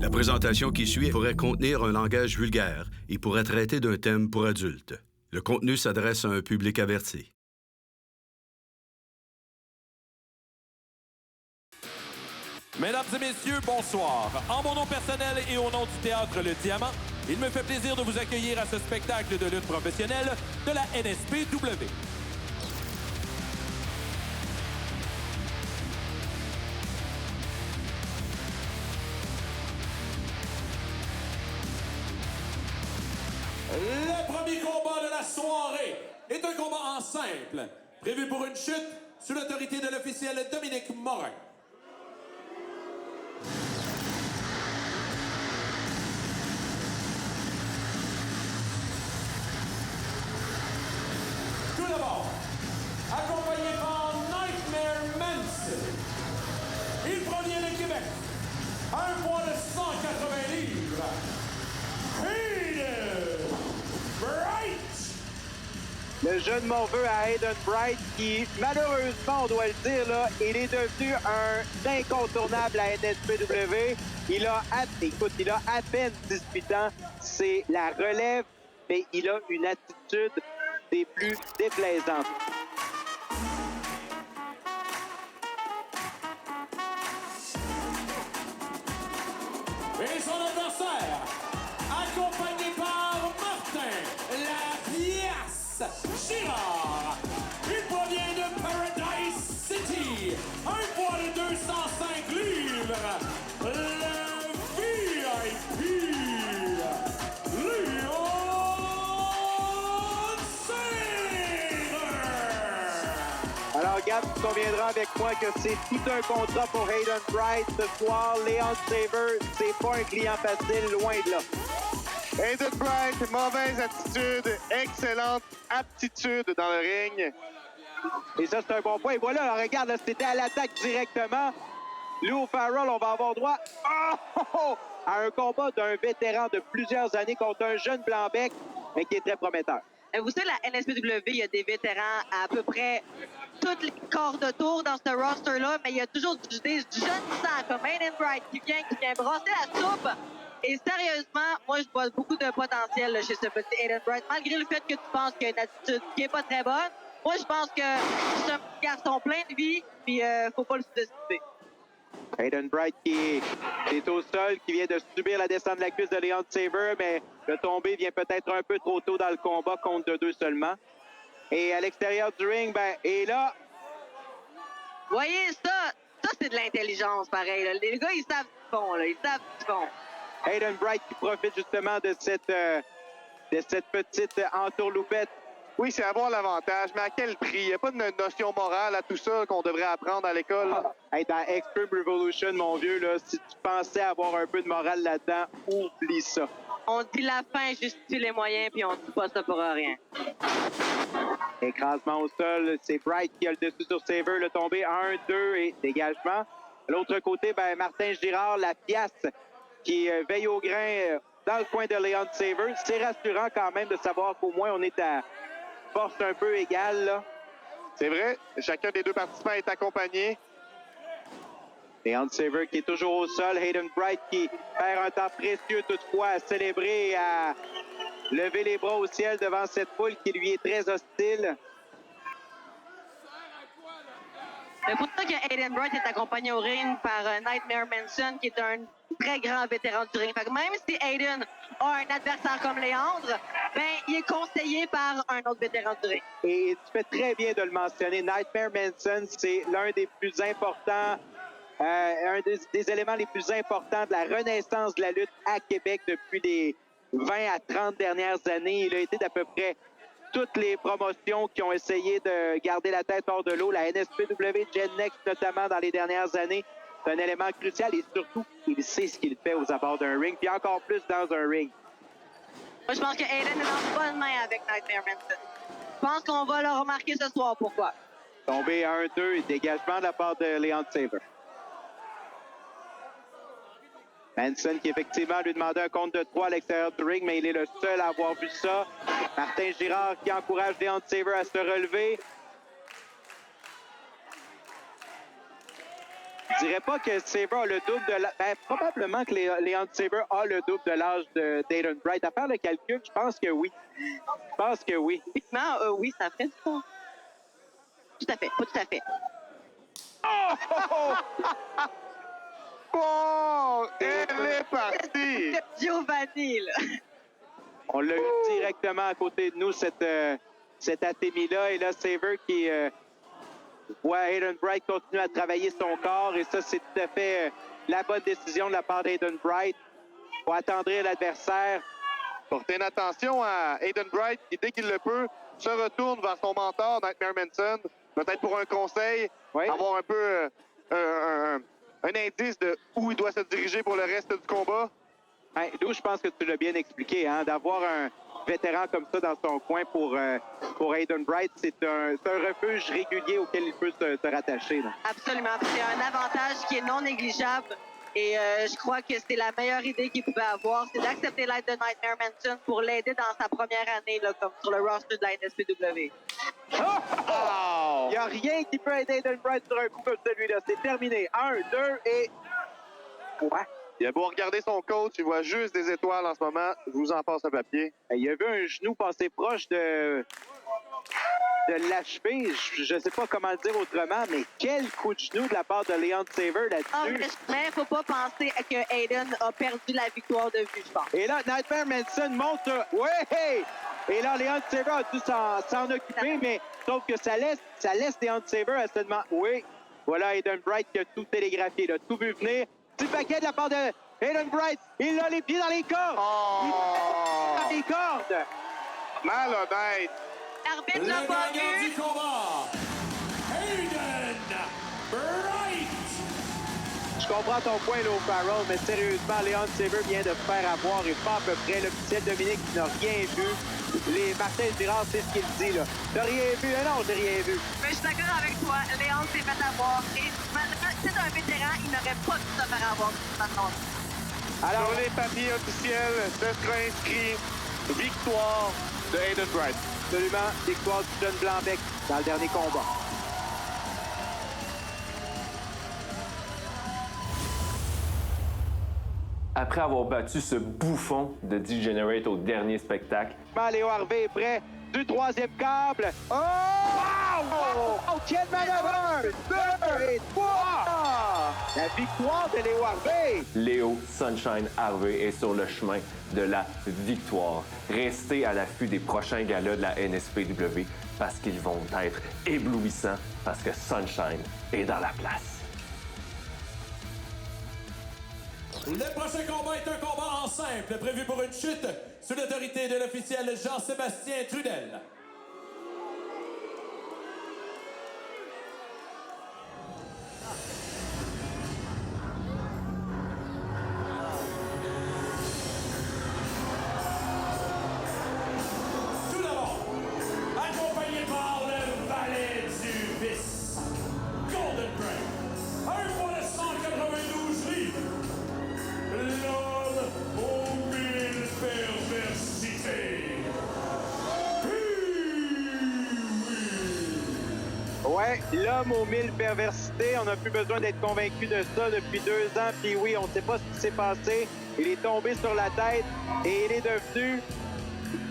La présentation qui suit pourrait contenir un langage vulgaire et pourrait traiter d'un thème pour adultes. Le contenu s'adresse à un public averti. Mesdames et messieurs, bonsoir. En mon nom personnel et au nom du Théâtre Le Diamant, il me fait plaisir de vous accueillir à ce spectacle de lutte professionnelle de la NSPW. Le premier combat de la soirée est un combat en simple, prévu pour une chute sous l'autorité de l'officiel Dominique Morin. Tout d'abord, accompagné par Nightmare Manson. Il provient de Québec, un poids de 180 livres. Hayden Bright! Le jeune morveux à Hayden Bright qui, malheureusement, on doit le dire, là, il est devenu un incontournable à NSPW. Il a à peine 18 ans. C'est la relève, mais il a une attitude des plus déplaisantes. Et son adversaire, accompagné par Martin La Pièce Girard. Il provient de Paradise City, un poids de 205 livres. Le VIP, Leon Sabre. Alors, Gab, tu conviendras avec moi que c'est tout un contrat pour Hayden Bright ce soir. Leon Sabre, c'est pas un client facile, loin de là. Hayden Bright, mauvaise attitude, excellente aptitude dans le ring. Et ça, c'est un bon point. Et voilà, alors, regarde, là, c'était à l'attaque directement. Lou Farrell, on va avoir droit à un combat d'un vétéran de plusieurs années contre un jeune blanc-bec, mais qui est très prometteur. Vous savez, la NSPW, il y a des vétérans à peu près toutes les corps de tour dans ce roster-là, mais il y a toujours des jeunes sang comme Hayden Bright qui vient brasser la soupe. Et sérieusement, moi, je vois beaucoup de potentiel là, chez ce petit Hayden Bright. Malgré le fait que tu penses qu'il a une attitude qui est pas très bonne, moi, je pense que c'est un petit garçon plein de vie, puis faut pas le sous-estimer. Hayden Bright qui est au sol, qui vient de subir la descente de la cuisse de Leon Sabre, mais le tombé vient peut-être un peu trop tôt dans le combat, contre 2 seulement. Et à l'extérieur du ring, et là... Voyez, ça c'est de l'intelligence, pareil. Là. Les gars, ils savent ce qu'ils font, là. Ils savent ce qu'ils font. Hayden Bright qui profite justement de cette petite entourloupette. Oui, c'est avoir l'avantage, mais à quel prix? Il n'y a pas de notion morale à tout ça qu'on devrait apprendre à l'école. Hey, dans Extreme Revolution, mon vieux, là, si tu pensais avoir un peu de morale là-dedans, oublie ça. On dit la fin justifie les moyens, puis on dit pas ça pour rien. Écrasement au sol, c'est Bright qui a le dessus sur Sabre, le tombé 1, 2 et dégagement. De l'autre côté, Martin Girard, la pièce qui veille au grain dans le coin de Leon Sabre. C'est rassurant quand même de savoir qu'au moins on est à force un peu égale, là. C'est vrai, chacun des deux participants est accompagné. Leon Sabre qui est toujours au sol. Hayden Bright qui perd un temps précieux toutefois à célébrer et à lever les bras au ciel devant cette foule qui lui est très hostile. C'est pour ça que Hayden Bright est accompagné au ring par Nightmare Manson, qui est un très grand vétéran du ring. Fait que même si Hayden a un adversaire comme Léandre, il est conseillé par un autre vétéran du ring. Et tu fais très bien de le mentionner. Nightmare Manson, c'est l'un des plus importants, un des éléments les plus importants de la renaissance de la lutte à Québec depuis les 20 à 30 dernières années. Il a été d'à peu près toutes les promotions qui ont essayé de garder la tête hors de l'eau. La NSPW, Gen Next notamment dans les dernières années, c'est un élément crucial et surtout, il sait ce qu'il fait aux abords d'un ring, puis encore plus dans un ring. Moi, je pense que Hayden est dans de bonnes mains avec Nightmare Manson. Je pense qu'on va le remarquer ce soir. Pourquoi? Tombé 1-2, dégagement de la part de Leon Sabre. Manson qui effectivement lui demandait un compte de 3 à l'extérieur du ring, mais il est le seul à avoir vu ça. Martin Girard qui encourage Leon Sabre à se relever. Je dirais pas que Sabre a le double de l'âge. Ben, probablement que Leon Sabre a le double de l'âge de Aiden Bright. À faire le calcul, je pense que oui. Je pense que oui. Typiquement, oui, ça ferait du sens. Tout à fait, pas tout à fait. Oh! Elle est partie! C'est Giovanni, là. On l'a eu directement à côté de nous, cette atémie-là. Et là, Sabre qui voit Aiden Bright continuer à travailler son corps. Et ça, c'est tout à fait la bonne décision de la part d'Aiden Bright. Il faut attendrir l'adversaire. Portez une attention à Aiden Bright qui, dès qu'il le peut, se retourne vers son mentor, Nightmare Manson, peut-être pour un conseil, Oui. avoir un peu un indice de où il doit se diriger pour le reste du combat. Hein, Lou, je pense que tu l'as bien expliqué. Hein, d'avoir un vétéran comme ça dans son coin pour Aiden Bright, c'est un refuge régulier auquel il peut se rattacher. Là. Absolument. C'est un avantage qui est non négligeable. Et je crois que c'est la meilleure idée qu'il pouvait avoir, c'est d'accepter l'aide de Nightmare Manson pour l'aider dans sa première année, là, comme sur le roster de la NSPW. Il n'y a rien qui peut aider Aiden Bright sur un coup comme celui-là. C'est terminé. 1, 2 et... Ouais. Il a beau regarder son coach, il voit juste des étoiles en ce moment. Je vous en passe un papier. Il a vu un genou passer proche de l'achever. Je ne sais pas comment le dire autrement, mais quel coup de genou de la part de Leon Sabre là-dessus. Mais faut pas penser que Aiden a perdu la victoire de vue, je pense. Et là, Nightmare Manson monte. Ouais! Et là, Leon Sabre a dû s'en occuper, mais sauf que ça laisse Leon Sabre à seulement. Oui. Voilà Aiden Bright qui a tout télégraphié, là, tout vu venir. Petit paquet de la part de Aiden Bright. Il a les pieds dans les cordes. Dans les cordes. Malhonnête. L'arbitre Le l'a pas gagnant vu. du combat, Aiden Bright! Je comprends ton point, Low Farrell, mais sérieusement, Leon Sabre vient de faire avoir et pas à peu près. L'officiel Dominique qui n'a rien vu. Martin Girard, c'est ce qu'il dit, là. T'as rien vu? Non, j'ai rien vu. Mais je suis d'accord avec toi. Léon s'est fait avoir. Et c'est un vétéran, il n'aurait pas dû se faire avoir de toute façon. Alors, Sur les papiers officiels, ce sera inscrit victoire de Aiden Bright. absolument, victoire du jeune Blanc-Bec dans le dernier combat. Après avoir battu ce bouffon de Degenerate au dernier spectacle, Léo Harvey est prêt du troisième câble. Oh! Wow! Quelle manœuvre! 2 et 3! La victoire de Léo Harvey! Léo Sunshine Harvey est sur le chemin de la victoire. Restez à l'affût des prochains galas de la NSPW parce qu'ils vont être éblouissants parce que Sunshine est dans la place. Le prochain combat est un combat en simple, prévu pour une chute sous l'autorité de l'officiel Jean-Sébastien Trudel. Tout d'abord, accompagné par le valet du vice, Golden Brain, un poids de 192 livres. L'homme aux 1000 perversités. Ouais, l'homme aux 1000 perversités. On n'a plus besoin d'être convaincu de ça depuis 2 ans. Puis oui, on ne sait pas ce qui s'est passé. Il est tombé sur la tête et il est devenu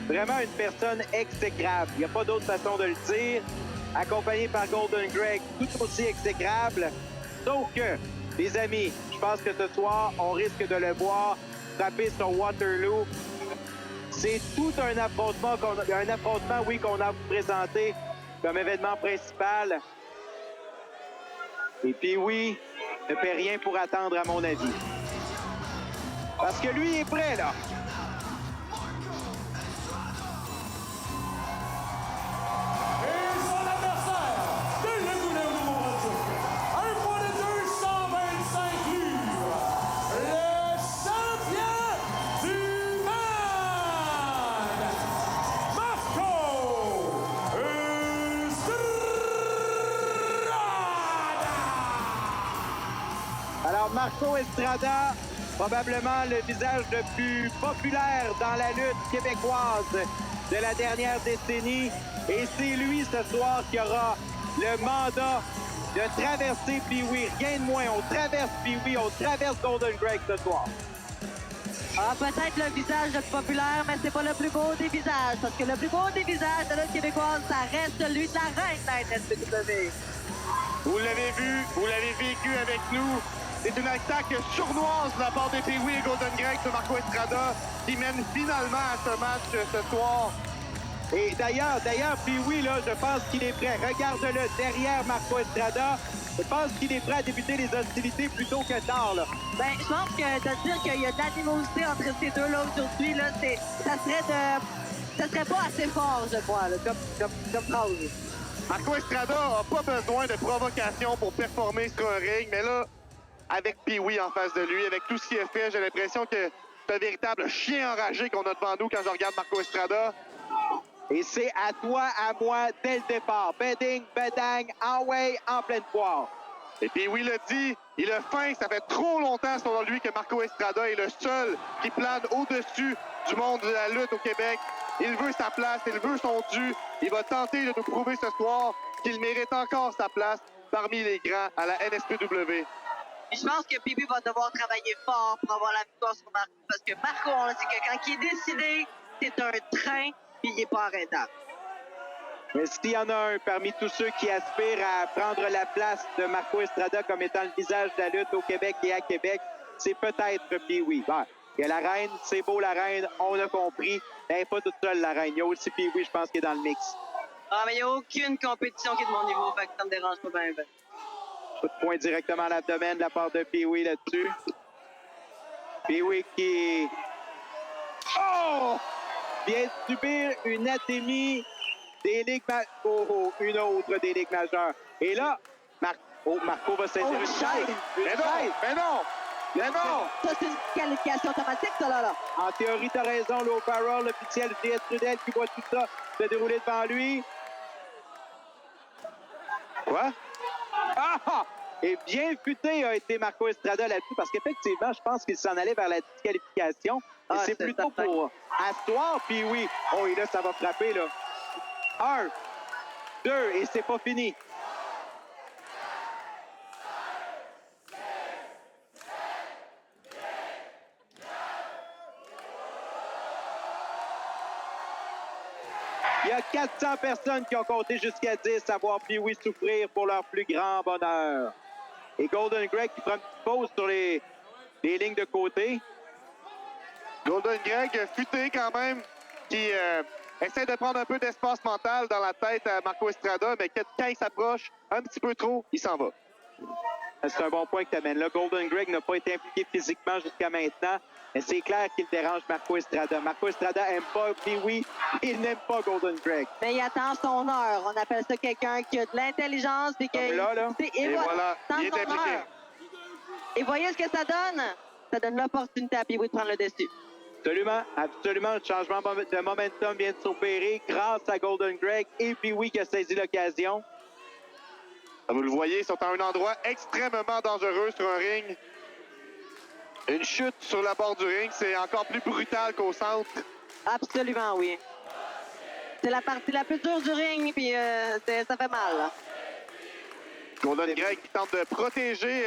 vraiment une personne exécrable. Il n'y a pas d'autre façon de le dire. Accompagné par Golden Greg, tout aussi exécrable. Sauf que, les amis, je pense que ce soir, on risque de le voir frapper sur Waterloo. C'est tout un affrontement, oui, qu'on a présenté comme événement principal. Et puis oui, ne fait rien pour attendre, à mon avis. Parce que lui est prêt, là. Et son adversaire, de Laguna un poids de 225 livres, le champion du monde, Marco Estrada! Alors, Marco Estrada, probablement le visage le plus populaire dans la lutte québécoise de la dernière décennie. Et c'est lui, ce soir, qui aura le mandat de traverser Pee-Wee. Rien de moins. On traverse Pee-Wee, on traverse Golden Greg ce soir. Ah, peut-être le visage le plus populaire, mais c'est pas le plus beau des visages. Parce que le plus beau des visages de l'autre québécoise, ça reste celui de la reine de la NSPW. Vous l'avez vu, vous l'avez vécu avec nous. C'est une attaque sournoise de la part de Pee-Wee et Golden Greg de Marco Estrada qui mène finalement à ce match ce soir. Et d'ailleurs, Pee-Wee, là, je pense qu'il est prêt. Regarde-le derrière Marco Estrada. Je pense qu'il est prêt à débuter les hostilités plus tôt que tard, là. Ben, je pense que de dire qu'il y a de l'animosité entre ces deux-là aujourd'hui, là, ça serait pas assez fort, je crois, là, comme phrase. Marco Estrada n'a pas besoin de provocation pour performer sur un ring, mais là, avec Pee-Wee en face de lui, avec tout ce qu'il a fait, j'ai l'impression que c'est un véritable chien enragé qu'on a devant nous quand je regarde Marco Estrada. Et c'est à toi, à moi, dès le départ. Bedding, bedang, en way, en pleine poire. Et Pee-Wee l'a dit, il a faim, ça fait trop longtemps selon lui que Marco Estrada est le seul qui plane au-dessus du monde de la lutte au Québec. Il veut sa place, il veut son dû. Il va tenter de nous prouver ce soir qu'il mérite encore sa place parmi les grands à la NSPW. Et je pense que Pee-Wee va devoir travailler fort pour avoir la victoire sur Marco. Parce que Marco, on le sait que quand il est décidé, c'est un train, puis il n'est pas arrêtable. Mais s'il y en a un parmi tous ceux qui aspirent à prendre la place de Marco Estrada comme étant le visage de la lutte au Québec et à Québec, c'est peut-être Pee-Wee. Bon, il y a la reine, c'est beau la reine, on a compris. Elle n'est pas toute seule la reine. Il y a aussi Pee-Wee, je pense, qui est dans le mix. Ah, mais il n'y a aucune compétition qui est de mon niveau, fait que ça me dérange pas bien. Coup de poing directement à l'abdomen de la part de Pee-Wee là-dessus. Pee-Wee qui vient de subir une atémie des ligues majeures. Une autre des ligues majeures. Et là, Marco va saisir une chaise. Mais non! Ça, c'est une qualification automatique, ça, là. En théorie, t'as raison, Low Farrell, l'officiel JS Trudel qui voit tout ça se dérouler devant lui. Quoi? Ah! Et bien futé a été Marco Estrada là-dessus parce qu'effectivement, je pense qu'il s'en allait vers la disqualification. Et c'est plutôt pour asseoir, puis oui. Oh, et là, ça va frapper, là. 1, 2, et c'est pas fini. Il y a 400 personnes qui ont compté jusqu'à 10 à voir Pee-Wee souffrir pour leur plus grand bonheur. Et Golden Greg qui prend une petite pause sur les lignes de côté. Golden Greg, futé quand même, qui essaie de prendre un peu d'espace mental dans la tête à Marco Estrada, mais quand il s'approche un petit peu trop, il s'en va. C'est un bon point que tu amènes là. Golden Greg n'a pas été impliqué physiquement jusqu'à maintenant, mais c'est clair qu'il dérange Marco Estrada. Marco Estrada n'aime pas Pee-Wee, il n'aime pas Golden Greg. Mais il attend son heure. On appelle ça quelqu'un qui a de l'intelligence. Et voilà, il est impliqué. Et voyez ce que ça donne? Ça donne l'opportunité à Pee-Wee de prendre le dessus. Absolument, absolument. Le changement de momentum vient de s'opérer grâce à Golden Greg et Pee-Wee qui a saisi l'occasion. Vous le voyez, ils sont à un endroit extrêmement dangereux sur un ring. Une chute sur la bord du ring, c'est encore plus brutal qu'au centre. Absolument, oui. C'est la partie la plus dure du ring, puis ça fait mal. Là. Golden Greg qui tente de protéger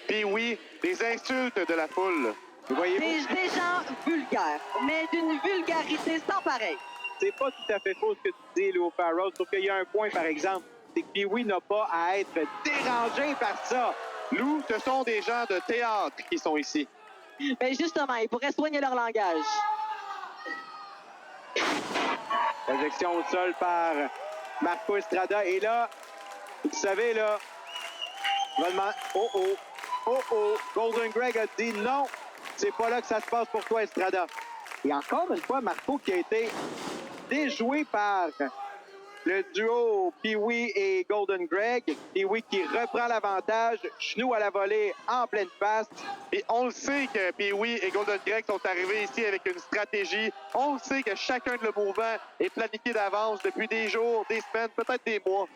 Pee-Wee des insultes de la foule. Des gens vulgaires, mais d'une vulgarité sans pareil. C'est pas tout à fait faux ce que tu dis, Lou Farrell, sauf qu'il y a un point, par exemple, c'est que Pee-Wee n'a pas à être dérangé par ça. Lou, ce sont des gens de théâtre qui sont ici. Mais justement, ils pourraient soigner leur langage. Projection au sol par Marco Estrada. Et là, vous savez, là, on va demander... Oh, Golden Greg a dit non, c'est pas là que ça se passe pour toi, Estrada. Et encore une fois, Marco qui a été déjoué par le duo Pee-Wee et Golden Greg. Pee-Wee qui reprend l'avantage, genou à la volée en pleine face. Et on le sait que Pee-Wee et Golden Greg sont arrivés ici avec une stratégie. On le sait que chacun de le mouvement est planifié d'avance depuis des jours, des semaines, peut-être des mois.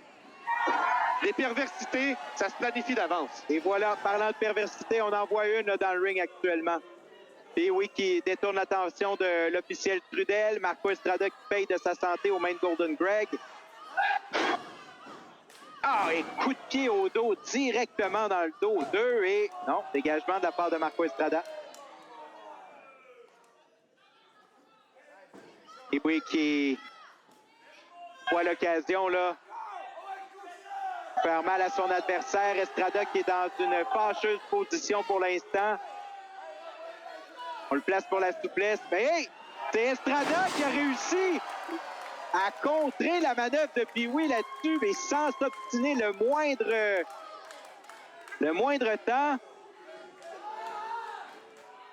Les perversités, ça se planifie d'avance. Et voilà, parlant de perversité, on en voit une là, dans le ring actuellement. Pee-Wee qui détourne l'attention de l'officiel Trudel. Marco Estrada qui paye de sa santé aux mains de Golden Greg. Ah, et coup de pied au dos, directement dans le dos. 2 et... Non, dégagement de la part de Marco Estrada. Et oui, qui voit l'occasion, là, faire mal à son adversaire. Estrada qui est dans une fâcheuse position pour l'instant. On le place pour la souplesse. Mais hey, c'est Estrada qui a réussi à contrer la manœuvre de Pee-Wee là-dessus, mais sans s'obstiner le moindre temps.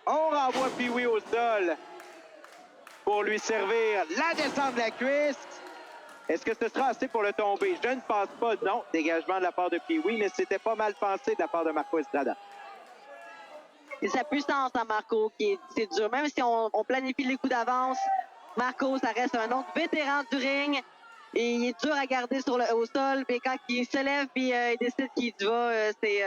On renvoie Pee-Wee au sol pour lui servir la descente de la cuisse. Est-ce que ce sera assez pour le tomber? Je ne pense pas, non. Dégagement de la part de Pee-Wee, mais c'était pas mal pensé de la part de Marco Estrada. C'est sa puissance à Marco qui c'est dur. Même si on planifie les coups d'avance, Marco, ça reste un autre vétéran du ring. Et il est dur à garder au sol. Mais quand il se lève et il décide qu'il y va, c'est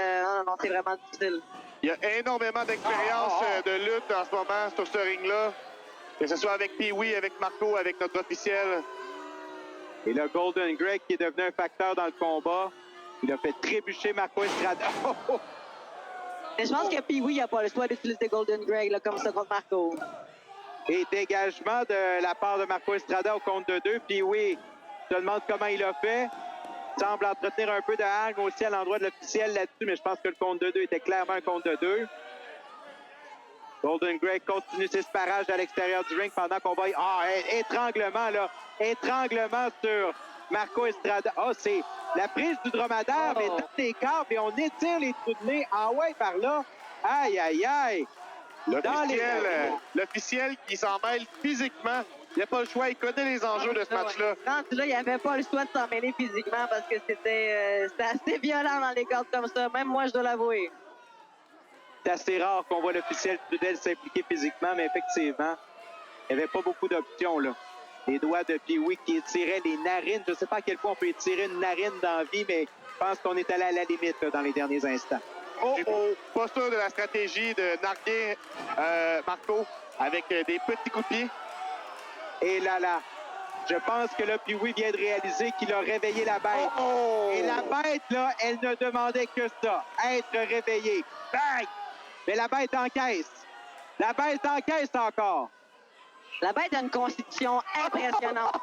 vraiment difficile. Il y a énormément d'expérience de lutte en ce moment sur ce ring-là. Que ce soit avec Pee-Wee, avec Marco, avec notre officiel. Et le Golden Greg qui est devenu un facteur dans le combat. Il a fait trébucher Marco Estrada. Mais je pense que Pee-Wee n'a pas le choix d'utiliser Golden Greg là, comme ça contre Marco. Et dégagement de la part de Marco Estrada au compte de 2. Pee-Wee se demande comment il a fait. Semble entretenir un peu de hargne aussi à l'endroit de l'officiel là-dessus, mais je pense que le compte de 2 était clairement un compte de 2. Golden Greg continue ses parages à l'extérieur du ring pendant qu'on va... étranglement, là. Étranglement sur Marco Estrada. c'est la prise du dromadaire, mais dans les câbles et on étire les trous de nez. Ah ouais, par là. Aïe, aïe, aïe. L'officiel qui s'en mêle physiquement. Il n'a pas le choix. Il connaît les enjeux de ce match-là. Là, il n'avait pas le choix de s'en mêler physiquement parce que c'était assez violent dans les cordes comme ça. Même moi, je dois l'avouer. C'est assez rare qu'on voit l'officiel Trudel s'impliquer physiquement, mais effectivement, il n'y avait pas beaucoup d'options, là. Les doigts de Pee-Wee qui étiraient les narines. Je ne sais pas à quel point on peut étirer une narine dans la vie, mais je pense qu'on est allé à la limite là, dans les derniers instants. Pas sûr de la stratégie de narguer Marco avec des petits coups de pied. Et là, je pense que là, Pee-Wee vient de réaliser qu'il a réveillé la bête. Et la bête, là, elle ne demandait que ça, être réveillée. Bang! Mais la bête encaisse. La bête encaisse encore. La bête a une constitution impressionnante.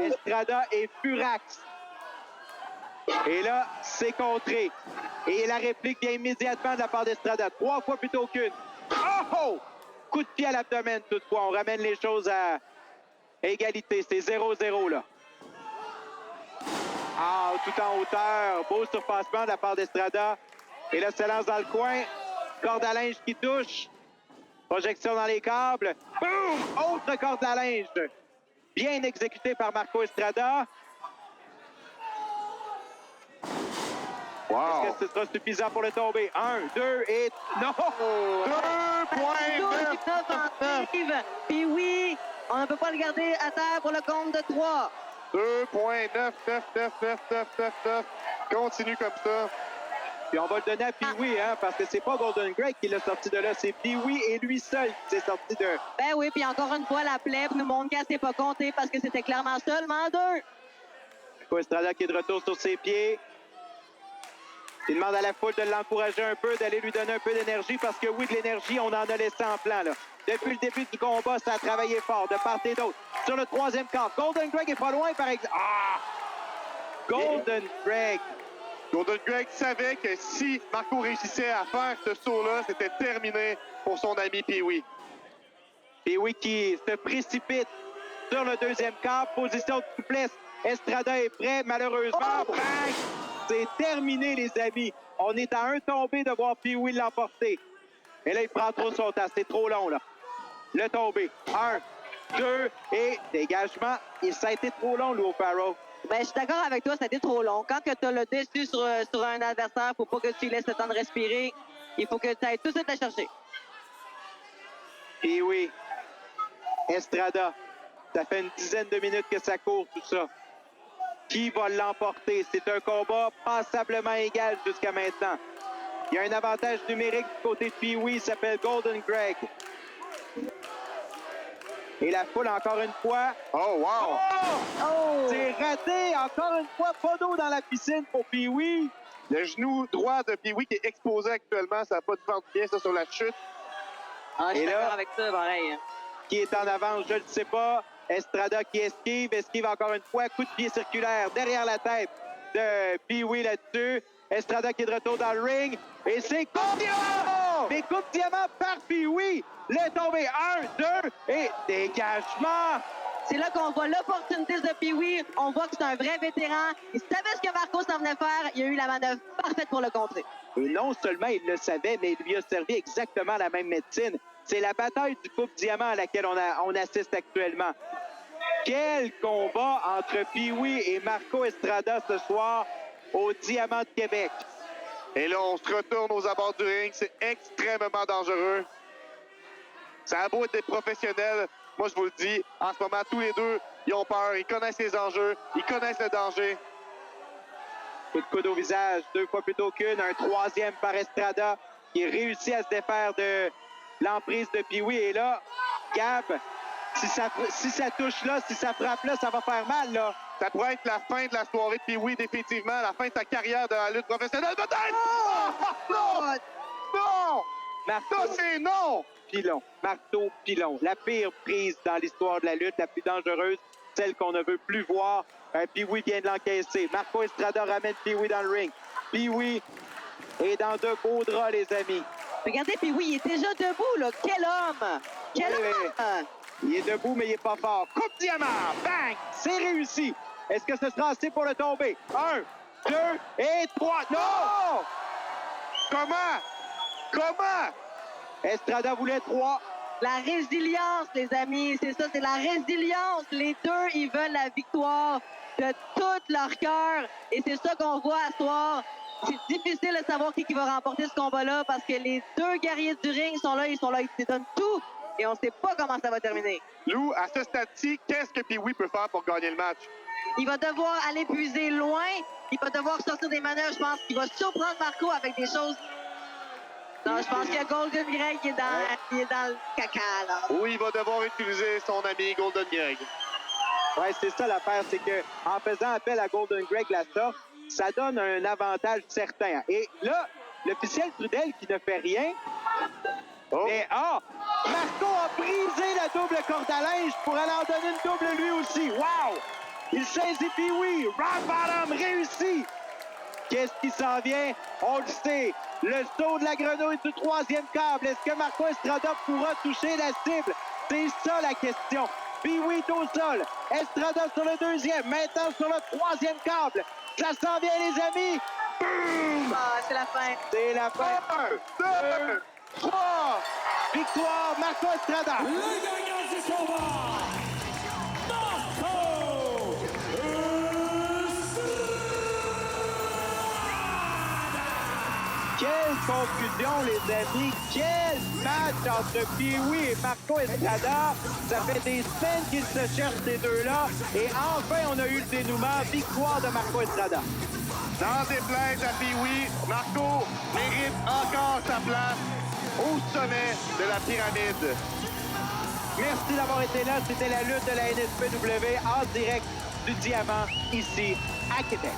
Estrada est furax. Et là, c'est contré. Et la réplique vient immédiatement de la part d'Estrada. 3 fois plutôt qu'une. Coup de pied à l'abdomen, toutefois. On ramène les choses à égalité. C'est 0-0, là. Tout en hauteur. Beau surpassement de la part d'Estrada. Et là, se lance dans le coin. Corde à linge qui touche. Projection dans les câbles. Boum! Autre corde à linge. Bien exécuté par Marco Estrada. Wow. Est-ce que ce sera suffisant pour le tomber? 1, 2 et... Non! 2.9. Puis oui, on ne peut pas le garder à terre pour le compte de 3. 2.9. Continue comme ça. Puis on va le donner à Pee-Wee, parce que c'est pas Golden Greg qui l'a sorti de là, c'est Pee-Wee et lui seul qui s'est sorti de... Ben oui, puis encore une fois, la plèbe nous montre qu'elle s'est pas comptée parce que c'était clairement seulement 2. Marco Estrada qui est de retour sur ses pieds. Il demande à la foule de l'encourager un peu, d'aller lui donner un peu d'énergie, parce que oui, de l'énergie, on en a laissé en plan, là. Depuis le début du combat, ça a travaillé fort, de part et d'autre. Sur le 3e quart, Golden Greg est pas loin, par exemple. Golden Greg. Golden Greg savait que si Marco réussissait à faire ce saut-là, c'était terminé pour son ami Pee-Wee. Pee-Wee qui se précipite sur le 2e quart, position de souplesse. Estrada est prêt, malheureusement. Bang! C'est terminé, les amis. On est à un tombé de voir Pee-Wee l'emporter. Et là, il prend trop son temps. C'est trop long, là. Le tombé. 1, 2 et dégagement. Et ça a été trop long, Lou Farrow. Ben, je suis d'accord avec toi, ça a été trop long. Quand tu as le dessus sur un adversaire, il ne faut pas que tu lui laisses le temps de respirer. Il faut que tu ailles tout de suite la chercher. Pee-Wee. Estrada. Ça fait une dizaine de minutes que ça court, tout ça. Qui va l'emporter? C'est un combat passablement égal jusqu'à maintenant. Il y a un avantage numérique du côté de Pee-Wee, il s'appelle Golden Greg. Et la foule, encore une fois. Oh, wow! Oh! C'est raté. Encore une fois, pas d'eau dans la piscine pour Pee-wee. Le genou droit de Pee-wee qui est exposé actuellement. Ça n'a pas dû faire du bien, ça, sur la chute. Ah, je suis Et là- d'accord avec ça, pareil. Qui est en avance, je ne sais pas. Estrada qui esquive encore une fois. Coup de pied circulaire derrière la tête de Pee-wee là-dessus. Estrada qui est de retour dans le ring. Et c'est Coupe Diamant! Mais Coupe Diamant par Pee-wee. Le tombé 1, 2 et dégagement. C'est là qu'on voit l'opportunité de Pee-wee. On voit que c'est un vrai vétéran. Il savait ce que Marco s'en venait faire. Il a eu la manœuvre parfaite pour le contrer. Et non seulement il le savait, mais il lui a servi exactement la même médecine. C'est la bataille du Coupe Diamant à laquelle on assiste actuellement. Quel combat entre Pee-wee et Marco Estrada ce soir au Diamant de Québec. Et là, on se retourne aux abords du ring. C'est extrêmement dangereux. Ça a beau être des professionnels. Moi, je vous le dis, en ce moment, tous les deux, ils ont peur. Ils connaissent les enjeux. Ils connaissent le danger. Coup de coude au visage, 2 fois plutôt qu'une. Un troisième par Estrada qui réussit à se défaire de l'emprise de Pee-wee. Et là, Gab, si ça touche là, si ça frappe là, ça va faire mal, là. Ça pourrait être la fin de la soirée de Pee-wee, définitivement. La fin de sa carrière de la lutte professionnelle, peut-être! Oh! Non! Non! Marteau, Ça, c'est non! pilon. Marteau, pilon. La pire prise dans l'histoire de la lutte, la plus dangereuse, celle qu'on ne veut plus voir. Pee-wee vient de l'encaisser. Marco Estrada ramène Pee-wee dans le ring. Pee-wee est dans de beaux draps, les amis. Regardez, Pee-wee, il est déjà debout, là. Quel homme! Quel Oui, homme! Il est debout, mais il est pas fort. Coupe Diamant! Bang! C'est réussi. Est-ce que ce sera assez pour le tomber? 1, 2 et 3. Non! Comment? Comment? Estrada voulait 3. La résilience, les amis, c'est ça, c'est la résilience. Les deux, ils veulent la victoire de tout leur cœur. Et c'est ça qu'on voit à ce soir. C'est difficile de savoir qui va remporter ce combat-là parce que les deux guerriers du ring sont là, ils se donnent tout. Et on ne sait pas comment ça va terminer. Lou, à ce stade-ci, qu'est-ce que Pee-wee peut faire pour gagner le match? Il va devoir aller puiser loin. Il va devoir sortir des manœuvres. Je pense qu'il va surprendre Marco avec des choses. Non, je pense que Golden Greg il est dans le caca, là. Oui, il va devoir utiliser son ami Golden Greg. Oui, c'est ça l'affaire, c'est que en faisant appel à Golden Greg là, ça donne un avantage certain. Et là, l'officiel Trudel qui ne fait rien. Oh. Mais Marco a brisé la double corde à linge pour aller en donner une double lui aussi. Wow! Il saisit Pee-wee. Rock bottom réussi. Qu'est-ce qui s'en vient? On le sait. Le saut de la grenouille du troisième câble. Est-ce que Marco Estrada pourra toucher la cible? C'est ça la question. Pee-wee est au sol. Estrada sur le deuxième. Maintenant sur le troisième câble. Ça s'en vient, les amis. Ah, c'est la fin. C'est la fin. 1, 2, 3! Victoire, Marco Estrada. Le gagnant du combat, Marco Quelle confusion, les amis. Quel match entre Pee-wee et Marco Estrada. Ça fait des semaines qu'ils se cherchent, ces deux-là. Et enfin, on a eu le dénouement. Victoire de Marco Estrada. Dans des plaintes à Pee-wee, Marco mérite encore sa place au sommet de la pyramide. Merci d'avoir été là. C'était la lutte de la NSPW en direct du Diamant, ici, à Québec.